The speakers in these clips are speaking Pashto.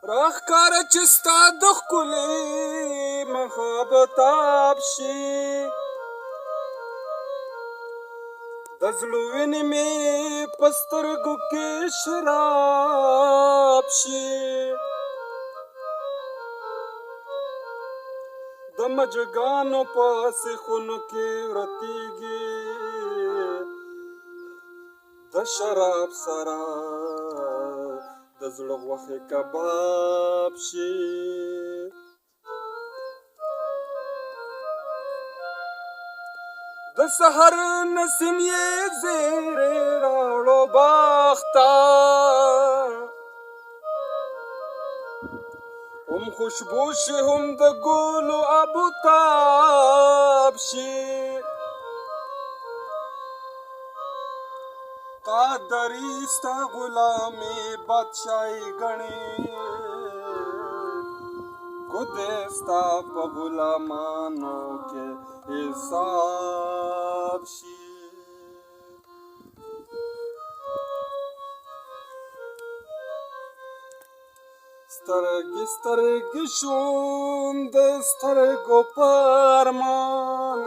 راښکاره چې ستا د ښکلې محبتاب شي د زړه وینې مې په سترګو کې شراب شي د مجګانو په سیخونو کې ورتېږي د شراب سره د زړه غوښې کباب شي د سحر نسیم یې زیرې راوړو باغ ته هم خوشبو شي هم د ګلو ابوتاب شي قادري ستا غلامي بادشاهي ګڼي ګوتې ستا په غلامانو کې حساب شي سترګې سترګې شوم د سترګو په ارمان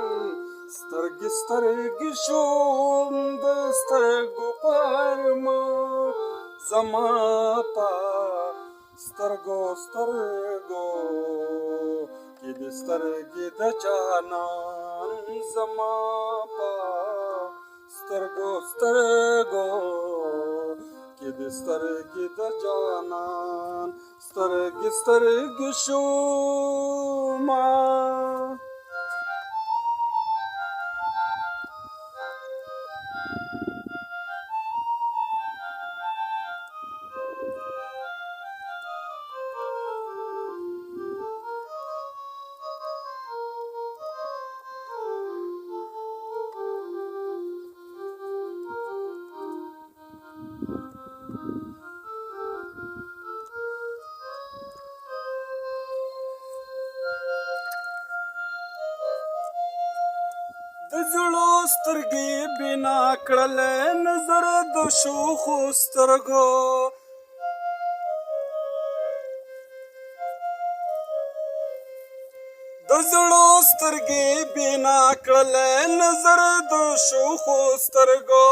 سترګې سترګې شوم د سترګو په ارمان زما په سترګو سترګو کې د سترګې د جانان زما په سترګو سترګو کې د سترګې د جانان سترګې سترګې شوما د زړو سترګې بنا کړلې نظر د شوخو سترګو د زړو سترګې بنا کړلې نظر د شوخو سترګو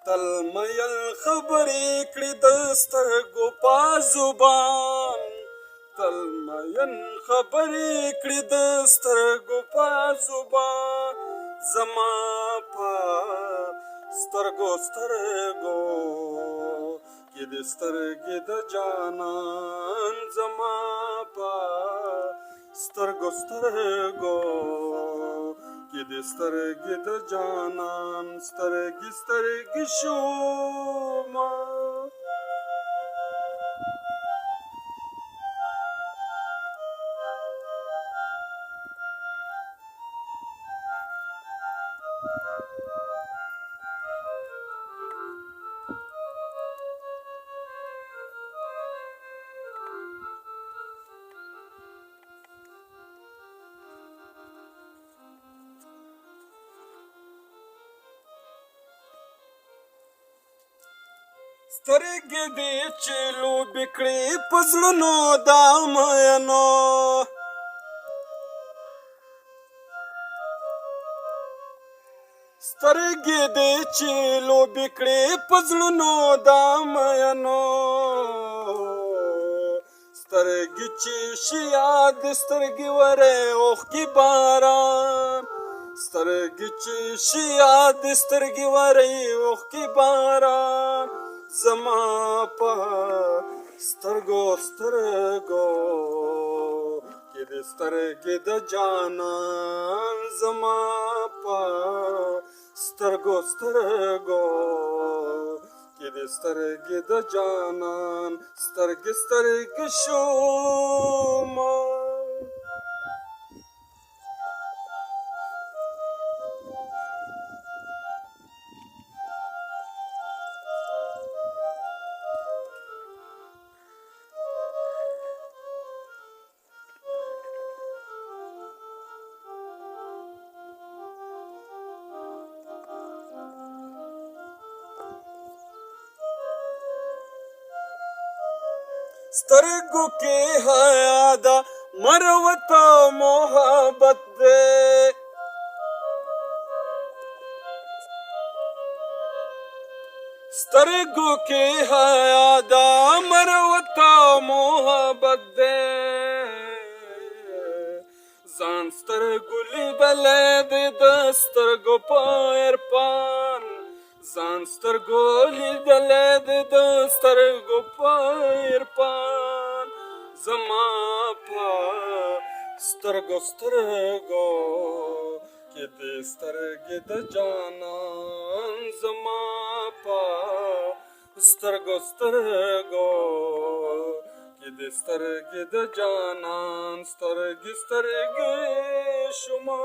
تل میل خبرې کړې د سترګو په زبان تل مین خبرې کړې د سترګو په زبان زما په سترګو سترګو کې د سترګې د جانان زما په سترګو سترګو کې د سترګې د جانان سترګې سترګې شوما سترګې دې چې لوبې کړې په زړونو د مینو سترګې دې چې لوبې کړې په زړونو د مینو سترګې چې شي یاد سترګې وره اوښکې باران سترګې چې شي یاد سترګې وره اوښکې باران زما په سترګو سترګو کې د سترګې د جانان زما په سترګو سترګو کې د سترګې د جانان سترګې سترګې شوما سترګو کې حیا ده مروت محبت دی سترګو کې حیا ده مروت محبت دی ځان سترګو لیدلی دی د سترګو په عرفان ځان سترګو لیدلی دی د سترګو په عرفان زما په سترګو سترګو کې دې سترګې د جانان زما په سترګو سترګو کې دې سترګې د جانان سترګې سترګې شما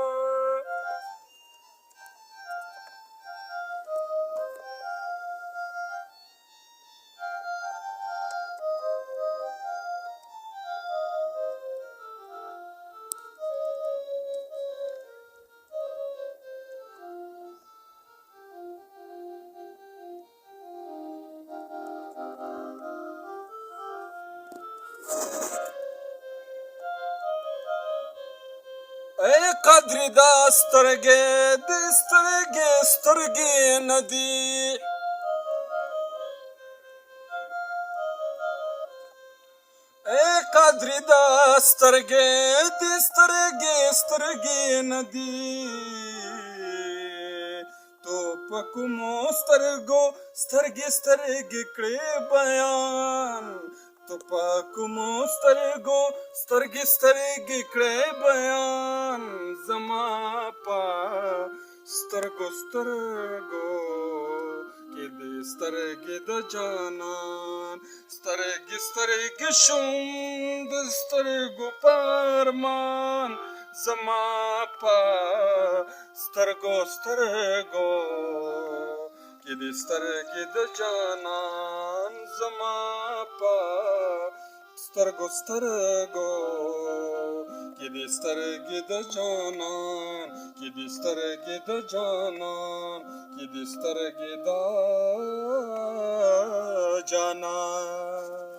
ای قدر دا سترګې د سترګې سترګې نه دي ای قدر دا سترګې د سترګې سترګې نه دي تو په کومو سترګو سترګې سترګې کړې بیان تو په کومو سترګو سترګې سترګې کړې بیان زما په سترګو سترګو کې دې سترګې د جانان سترګې سترګې شوم د سترګو په ارمان زما په سترګو سترګو کې دې سترګې د جانان زما په سترګو سترګو کې دې سترګې د جانان کې دې سترګې د جانان کې دې سترګې د جانان